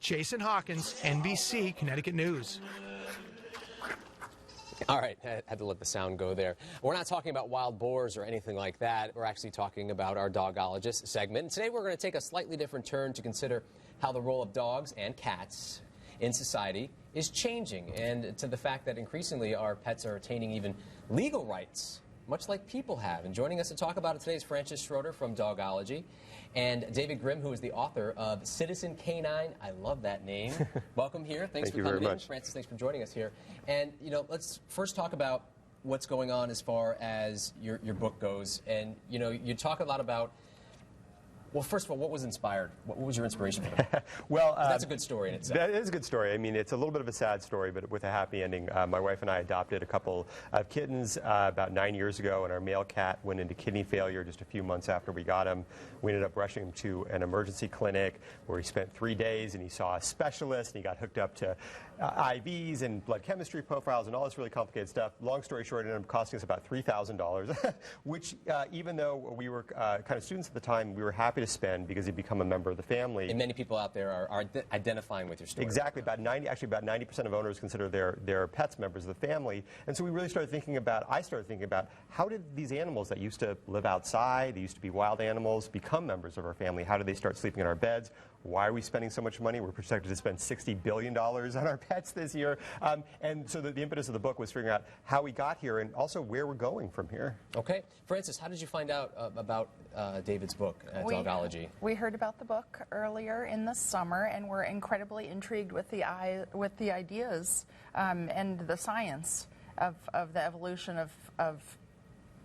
Jason Hawkins, NBC, Connecticut News. All right, I had to let the sound go there. We're not talking about wild boars or anything like that. We're actually talking about our Dogologist segment. And today we're going to take a slightly different turn to consider how the role of dogs and cats in society is changing, and to the fact that increasingly our pets are attaining even legal rights, much like people have. And joining us to talk about it today is Francis Schroeder from Dogology and David Grimm, who is the author of Citizen Canine. I love that name. Welcome here. Thanks for coming in. Francis, thanks for joining us here. And, you know, let's first talk about what's going on as far as your book goes. And, you know, you talk a lot about, well, first of all, what was inspired? What was your inspiration for it? Well, that's a good story in itself. That is a good story. I mean, it's a little bit of a sad story, but with a happy ending. My wife and I adopted a couple of kittens about 9 years ago, and our male cat went into kidney failure just a few months after we got him. We ended up rushing him to an emergency clinic where he spent 3 days, and he saw a specialist, and he got hooked up to IVs and blood chemistry profiles and all this really complicated stuff. Long story short, it ended up costing us about $3,000, which even though we were kind of students at the time, we were happy to spend because he'd become a member of the family. And many people out there are identifying with your story. Exactly. About 90% of owners consider their pets members of the family. And so we really started thinking about, I started thinking about, how did these animals that used to live outside, they used to be wild animals, become members of our family? How did they start sleeping in our beds? Why are we spending so much money? We're projected to spend $60 billion on our pets this year. And so the impetus of the book was figuring out how we got here and also where we're going from here. Okay. Francis, how did you find out about David's book, Dogology? We heard about the book earlier in the summer, and we're incredibly intrigued with the ideas and the science of the evolution of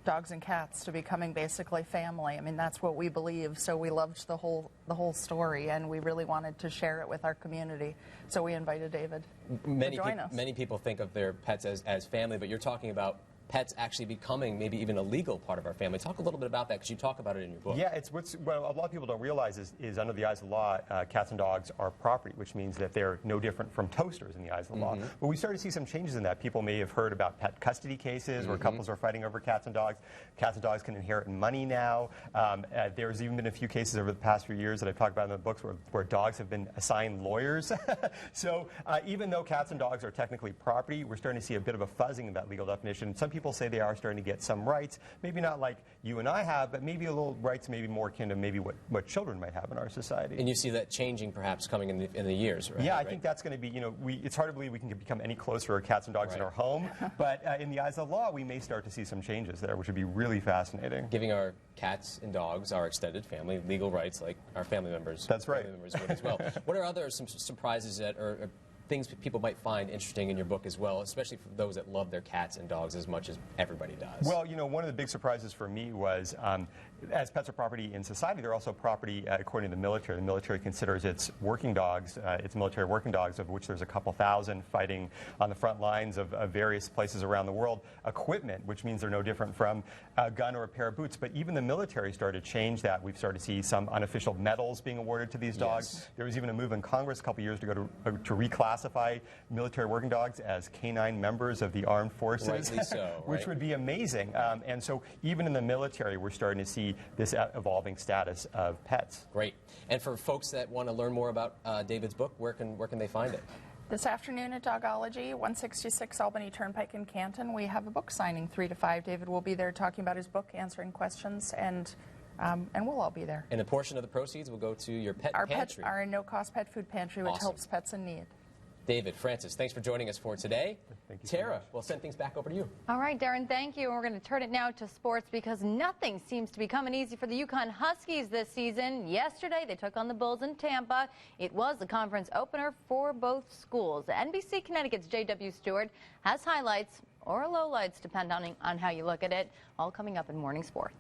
dogs and cats to becoming basically family. I mean, that's what we believe, so we loved the whole story, and we really wanted to share it with our community. So we invited David to join us. Many people think of their pets as family, but you're talking about pets actually becoming maybe even a legal part of our family. Talk a little bit about that, because you talk about it in your book. Yeah, it's what a lot of people don't realize is under the eyes of the law, cats and dogs are property, which means that they're no different from toasters in the eyes of the law. But we started to see some changes in that. People may have heard about pet custody cases where couples are fighting over cats and dogs. Cats and dogs can inherit money now. There's even been a few cases over the past few years that I've talked about in the books where dogs have been assigned lawyers. So even though cats and dogs are technically property, we're starting to see a bit of a fuzzing in that legal definition. Some people say they are starting to get some rights, maybe not like you and I have, but maybe a little rights maybe more akin to maybe what children might have in our society. And you see that changing perhaps coming in the years, right? Yeah, I think that's going to be, you know, it's hard to believe we can become any closer to cats and dogs in our home, but in the eyes of the law, we may start to see some changes there, which would be really fascinating. Giving our cats and dogs, our extended family, legal rights like our family members. That's right. Family members would as well. What are some surprises that or things people might find interesting in your book as well, especially for those that love their cats and dogs as much as everybody does? Well, you know, one of the big surprises for me was, as pets are property in society, they're also property according to the military. The military considers its working dogs, its military working dogs, of which there's a couple thousand fighting on the front lines of various places around the world, equipment, which means they're no different from a gun or a pair of boots. But even the military started to change that. We've started to see some unofficial medals being awarded to these dogs. Yes. There was even a move in Congress a couple years ago to reclassify military working dogs as canine members of the armed forces. Rightly so, which would be amazing. And so even in the military, we're starting to see this evolving status of pets. Great. And for folks that want to learn more about David's book, where can they find it? This afternoon at Dogology, 166 Albany Turnpike in Canton, we have a book signing 3 to 5. David will be there talking about his book, answering questions, and we'll all be there. And a portion of the proceeds will go to your pet pantry. Our no-cost pet food pantry, which helps pets in need. David, Francis, thanks for joining us for today. Thank you. Tara, we'll send things back over to you. All right, Darren, thank you. And we're going to turn it now to sports because nothing seems to be coming easy for the Yukon Huskies this season. Yesterday, they took on the Bulls in Tampa. It was the conference opener for both schools. NBC Connecticut's J.W. Stewart has highlights or lowlights, depending on how you look at it, all coming up in Morning Sports.